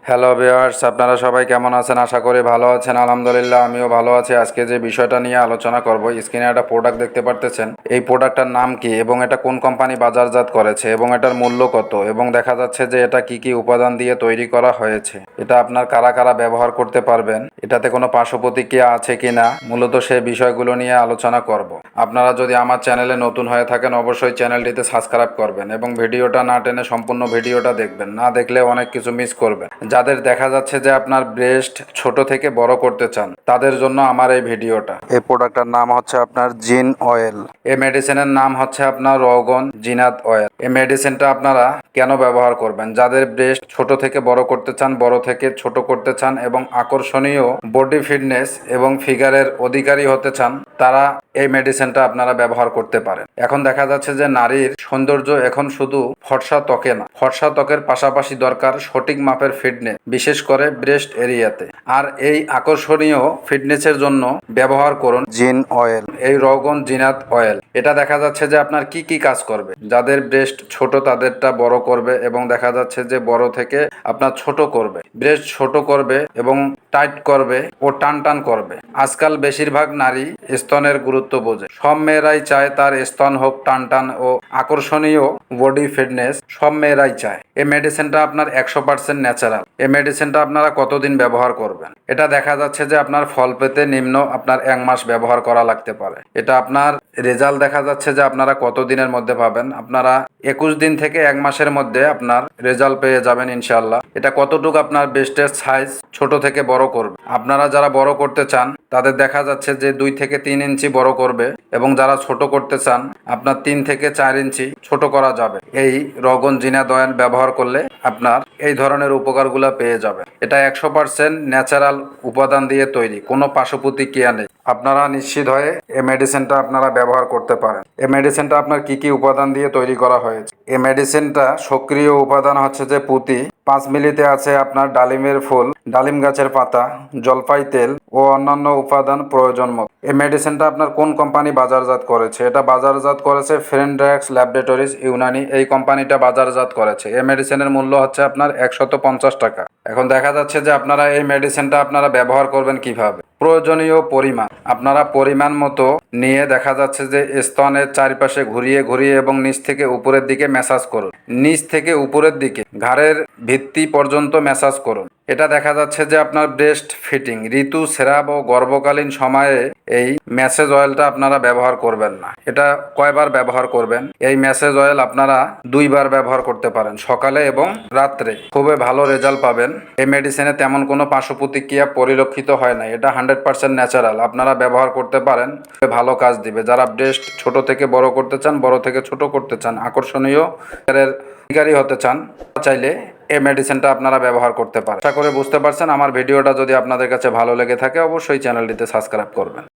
Hello viewers, আপনারা সবাই কেমন আছেন? আশা করি ভালো আছেন। আলহামদুলিল্লাহ আমিও ভালো আছি। আজকে যে বিষয়টা নিয়ে আলোচনা করব, স্ক্রিনে একটা প্রোডাক্ট দেখতে পারতেছেন। এই প্রোডাক্টটার নাম কি এবং এটা কোন কোম্পানি বাজারজাত করেছে এবং এটার মূল্য কত, এবং দেখা যাচ্ছে যে এটা কি কি উপাদান দিয়ে তৈরি করা হয়েছে, এটা আপনার কারা কারা ব্যবহার করতে পারবেন, এটাতে কোনো পার্শ্ব প্রতিক্রিয়া আছে কিনা, মূলত সেই বিষয়গুলো নিয়ে আলোচনা করব। আপনারা যদি আমার চ্যানেলে নতুন হয়ে থাকেন অবশ্যই চ্যানেলটিতে সাবস্ক্রাইব করবেন এবং ভিডিওটা না টেনে সম্পূর্ণ ভিডিওটা দেখবেন, না দেখলে অনেক কিছু মিস করবেন। যাদের দেখা যাচ্ছে যে আপনার ব্রেস্ট ছোট থেকে বড় করতে চান তাদের জন্য আমার এই ভিডিওটা। এই প্রোডাক্টটার নাম হচ্ছে আপনার জিন অয়েল। এই মেডিসিনের নাম হচ্ছে আপনার রওগন জিনাত অয়েল। এই মেডিসিনটা আপনারা কেন ব্যবহার করবেন? যাদের ব্রেস্ট ছোট থেকে বড় করতে চান, বড় থেকে ছোট করতে চান এবং আকর্ষণীয় বডি ফিটনেস এবং ফিগারের অধিকারী হতে চান, তারা এই মেডিসিনটা আপনারা ব্যবহার করতে পারেন। এখন দেখা যাচ্ছে যে নারীর সৌন্দর্য এখন শুধু ফর্সা ত্বকে না, ফর্সা ত্বকের পাশাপাশি দরকার সঠিক মাপের ফিটনেস, বিশেষ করে ব্রেস্ট এরিয়াতে। আর এই আকর্ষণীয় ফিটনেসের জন্য ব্যবহার করুন জিন অয়েল, এই রওগন জিনাত অয়েল। এটা দেখা যাচ্ছে যে আপনার কি কি কাজ করবে। যাদের ব্রেস্ট ছোট তাদেরটা বড় করবে এবং দেখা যাচ্ছে যে বড় থেকে আপনার ছোট করবে, ব্রেস্ট ছোট করবে এবং টাইট করবে ও টান টান করবে। আজকাল বেশিরভাগ নারী স্তনের গুরুত্ব বোঝে। সব মেয়েরাই চায় তার স্তন হোক টান টান ও আকর্ষণীয় বডি ফিটনেস, সব মেয়েরাই চায়। এই মেডিসিনটা আপনার 100% ন্যাচারাল। এই মেডিসিনটা আপনারা কতদিন ব্যবহার করবেন? এটা দেখা যাচ্ছে যে আপনার ফল পেতে নিম্ন আপনার 1 মাস ব্যবহার করা লাগতে পারে। এটা আপনার রেজাল্ট দেখা যাচ্ছে যে আপনারা কতদিনের মধ্যে পাবেন? আপনারা 21 দিন থেকে 1 মাসের মধ্যে আপনার রেজাল্ট পেয়ে যাবেন ইনশাল্লাহ। এটা কতটুকু আপনার ব্রেস্টের সাইজ ছোট থেকে বড় করবে। আপনারা যারা বড় করতে চান তাদের দেখা যাচ্ছে যে 2 থেকে 3 ইঞ্চি বড় করবে এবং যারা ছোট করতে চান আপনার 3 থেকে 4 ইঞ্চি ছোট করা যাবে। এই রওগন জিনাত অয়েল ব্যবহার করলে আপনার এই ধরনের উপকারগুলো পেয়ে যাবে। এটা 100% ন্যাচারাল উপাদান দিয়ে তৈরি, কোনো পার্শ্ব প্রতিক্রিয়া নেই। আপনারা নিশ্চিত হয়ে এই মেডিসিনটা আপনারা ব্যবহার করতে পারেন। এই মেডিসিনটা আপনার কি কি উপাদান দিয়ে তৈরি করা হয়েছে? এই মেডিসিনটা সক্রিয় উপাদান হচ্ছে যে পুঁতি, 5 মিলিতে আছে আপনার ডালিমের ফুল, ডালিম গাছের পাতা, জলপাই তেল ও অন্যান্য উপাদান প্রয়োজন মতো। এই মেডিসিনটা আপনার কোন কোম্পানি বাজারজাত করেছে? এটা বাজারজাত করেছে ফ্রেন্ড্রাক্স ল্যাবরেটরিজ ইউনানি, এই কোম্পানিটা বাজারজাত করেছে। এই মেডিসিনের মূল্য হচ্ছে আপনার 150 টাকা। এখন দেখা যাচ্ছে যে আপনারা এই মেডিসিনটা আপনারা ব্যবহার করবেন কিভাবে? প্রয়োজনীয় পরিমাণ আপনারা পরিমাণ মতো নিয়ে দেখা যাচ্ছে যে স্তনের চারিপাশে ঘুরিয়ে ঘুরিয়ে এবং নিচ থেকে উপরের দিকে ম্যাসাজ করুন। নিচ থেকে উপরের দিকে ঘাড়ের ভিত্তি পর্যন্ত ম্যাসাজ করুন। এটা দেখা যাচ্ছে যে আপনার ব্রেস্ট ফিটিং, ঋতু, স্রাব ও গর্ভকালীন সময়ে এই ম্যাসেজ অয়েলটা আপনারা ব্যবহার করবেন না। এটা কয়বার ব্যবহার করবেন? এই ম্যাসেজ অয়েল আপনারা 2 বার ব্যবহার করতে পারেন, সকালে এবং রাত্রে। খুবই ভালো রেজাল্ট পাবেন। এই মেডিসিনে তেমন কোনো পার্শ্ব প্রতিক্রিয়া পরিলক্ষিত হয় না। এটা 100% ন্যাচারাল। আপনারা ব্যবহার করতে পারেন, ভালো কাজ দিবে। যারা ব্রেস্ট ছোট থেকে বড় করতে চান, বড় থেকে ছোট করতে চান, আকর্ষণীয় অধিকারী হতে চান, চাইলে এই মেডিসিনটা আপনারা ব্যবহার করতে পারেন। আশা করে বুঝতে পারছেন। আমার ভিডিওটা যদি আপনাদের কাছে ভালো লেগে থাকে অবশ্যই চ্যানেলটিতে সাবস্ক্রাইব করবেন।